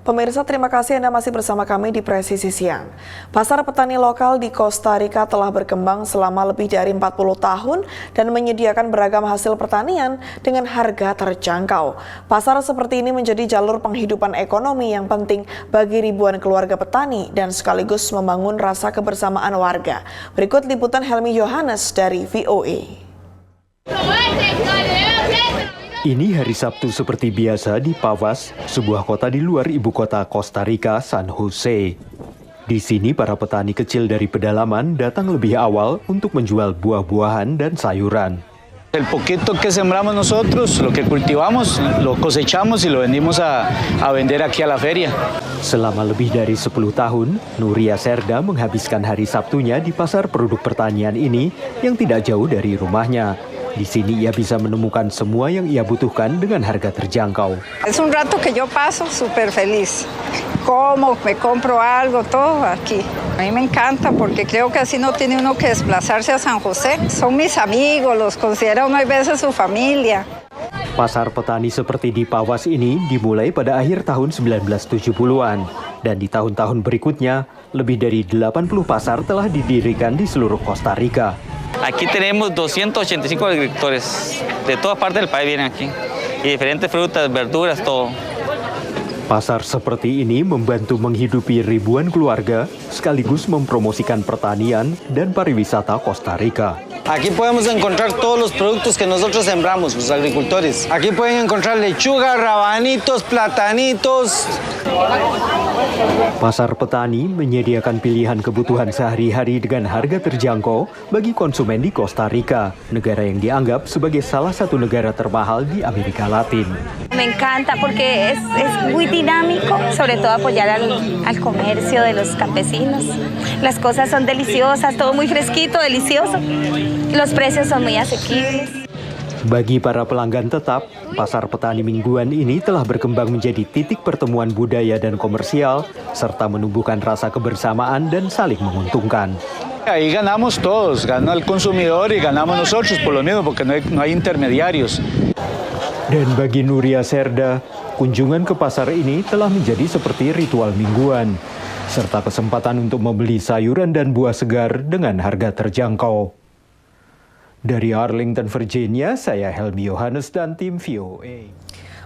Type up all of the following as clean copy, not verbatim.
Pemirsa, terima kasih Anda masih bersama kami di Presisi Siang. Pasar petani lokal di Costa Rica telah berkembang selama lebih dari 40 tahun dan menyediakan beragam hasil pertanian dengan harga terjangkau. Pasar seperti ini menjadi jalur penghidupan ekonomi yang penting bagi ribuan keluarga petani dan sekaligus membangun rasa kebersamaan warga. Berikut liputan Helmi Yohanes dari VOA. Ini hari Sabtu seperti biasa di Pavas, sebuah kota di luar ibu kota Costa Rica, San Jose. Di sini para petani kecil dari pedalaman datang lebih awal untuk menjual buah-buahan dan sayuran. El poquito que sembramos nosotros, lo que cultivamos, lo cosechamos y lo vendimos a vender aquí a la feria. Selama lebih dari 10 tahun, Nuria Serda menghabiskan hari Sabtunya di pasar produk pertanian ini yang tidak jauh dari rumahnya. Di sini ia bisa menemukan semua yang ia butuhkan dengan harga terjangkau. Es un rato que yo paso súper feliz. Como, me compro algo, todo aquí. A mí me encanta porque creo que así no tiene uno que desplazarse a San José. Son mis amigos, los considera uno a veces su familia. Pasar petani seperti di Pavas ini dimulai pada akhir tahun 1970-an. Dan di tahun-tahun berikutnya, lebih dari 80 pasar telah didirikan di seluruh Costa Rica. Aquí tenemos 285 agricultores, de todas partes del país vienen aquí, y diferentes frutas, verduras, todo. Pasar seperti ini membantu menghidupi ribuan keluarga, sekaligus mempromosikan pertanian dan pariwisata Costa Rica. Aquí podemos encontrar todos los productos que nosotros sembramos, los agricultores. Aquí pueden encontrar lechuga, rabanitos, platanitos. Pasar petani menyediakan pilihan kebutuhan sehari-hari dengan harga terjangkau bagi konsumen di Costa Rica, negara yang dianggap sebagai salah satu negara termahal di Amerika Latin. Me encanta porque es muy dinámico, sobre todo apoyar al comercio de los campesinos. Las cosas son deliciosas, todo muy fresquito, delicioso. Los precios son muy asequibles. Bagi para pelanggan tetap, pasar petani mingguan ini telah berkembang menjadi titik pertemuan budaya dan komersial, serta menumbuhkan rasa kebersamaan dan saling menguntungkan. Ahí ganamos todos, gana el consumidor y ganamos nosotros por lo mismo, porque no hay intermediarios. Dan bagi Nuria Serda, kunjungan ke pasar ini telah menjadi seperti ritual mingguan, serta kesempatan untuk membeli sayuran dan buah segar dengan harga terjangkau. Dari Arlington, Virginia, saya Helmi Yohanes dan tim VOA.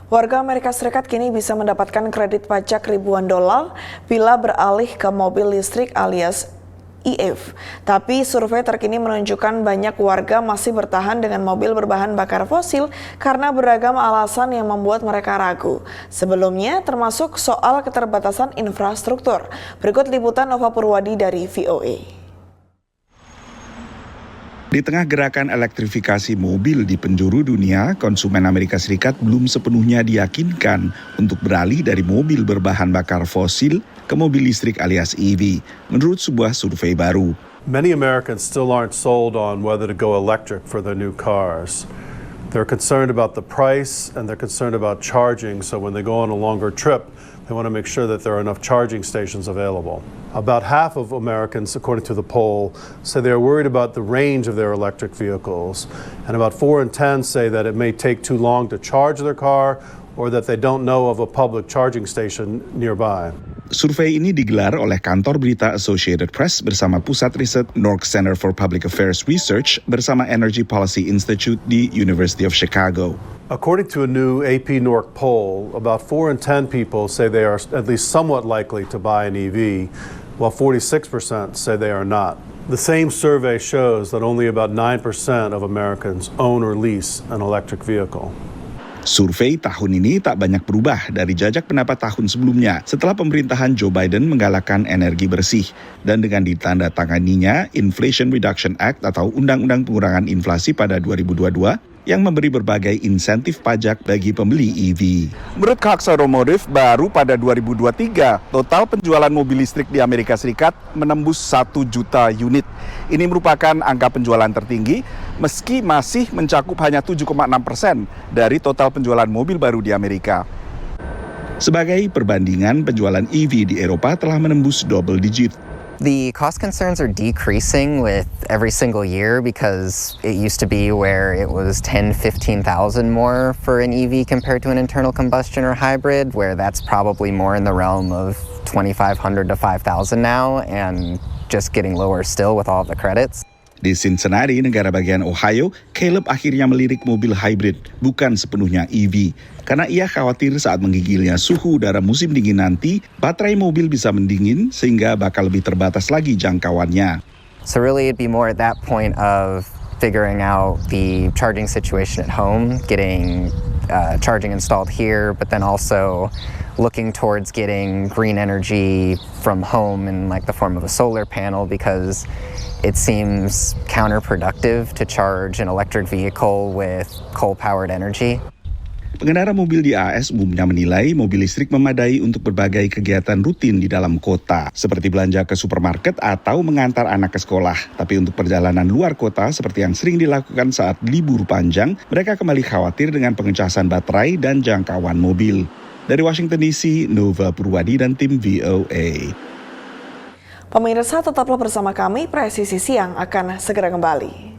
Warga Amerika Serikat kini bisa mendapatkan kredit pajak ribuan dolar bila beralih ke mobil listrik alias EV. Tapi survei terkini menunjukkan banyak warga masih bertahan dengan mobil berbahan bakar fosil karena beragam alasan yang membuat mereka ragu. Sebelumnya termasuk soal keterbatasan infrastruktur. Berikut liputan Nova Purwadi dari VOA. Di tengah gerakan elektrifikasi mobil di penjuru dunia, konsumen Amerika Serikat belum sepenuhnya diyakinkan untuk beralih dari mobil berbahan bakar fosil ke mobil listrik alias EV, menurut sebuah survei baru. Many Americans still aren't sold on whether to go electric for their new cars. They're concerned about the price and they're concerned about charging, so when they go on a longer trip, they want to make sure that there are enough charging stations available. About half of Americans, according to the poll, say they're worried about the range of their electric vehicles. And about 4 in 10 say that it may take too long to charge their car or that they don't know of a public charging station nearby. Survei ini digelar oleh kantor berita Associated Press bersama pusat riset Nork Center for Public Affairs Research bersama Energy Policy Institute di University of Chicago. According to a new AP Nork poll, about 4 in 10 people say they are at least somewhat likely to buy an EV, while 46% say they are not. The same survey shows that only about 9% of Americans own or lease an electric vehicle. Survei tahun ini tak banyak berubah dari jajak pendapat tahun sebelumnya setelah pemerintahan Joe Biden menggalakkan energi bersih dan dengan ditandatanganinya Inflation Reduction Act atau Undang-Undang Pengurangan Inflasi pada 2022 yang memberi berbagai insentif pajak bagi pembeli EV. Menurut Cox Automotive, baru pada 2023, total penjualan mobil listrik di Amerika Serikat menembus 1 juta unit. Ini merupakan angka penjualan tertinggi, meski masih mencakup hanya 7,6% dari total penjualan mobil baru di Amerika. Sebagai perbandingan, penjualan EV di Eropa telah menembus double digit. The cost concerns are decreasing with every single year because it used to be where it was 10-15,000 more for an EV compared to an internal combustion or hybrid, where that's probably more in the realm of 2,500 to 5,000 now, and just getting lower still with all the credits. Di Cincinnati, negara bagian Ohio, Caleb akhirnya melirik mobil hybrid, bukan sepenuhnya EV. Karena ia khawatir saat menggigilnya suhu udara musim dingin nanti, baterai mobil bisa mendingin sehingga bakal lebih terbatas lagi jangkauannya. So really it'd be more at that point of figuring out the charging situation at home, getting charging installed here, but then also looking towards getting green energy from home in like the form of a solar panel, because it seems counterproductive to charge an electric vehicle with coal-powered energy. Pengendara mobil di AS umumnya menilai mobil listrik memadai untuk berbagai kegiatan rutin di dalam kota, seperti belanja ke supermarket atau mengantar anak ke sekolah. Tapi untuk perjalanan luar kota, seperti yang sering dilakukan saat libur panjang, mereka kembali khawatir dengan pengecasan baterai dan jangkauan mobil. Dari Washington DC, Nova Purwadi dan tim VOA. Pemirsa, tetaplah bersama kami, Presisi Siang akan segera kembali.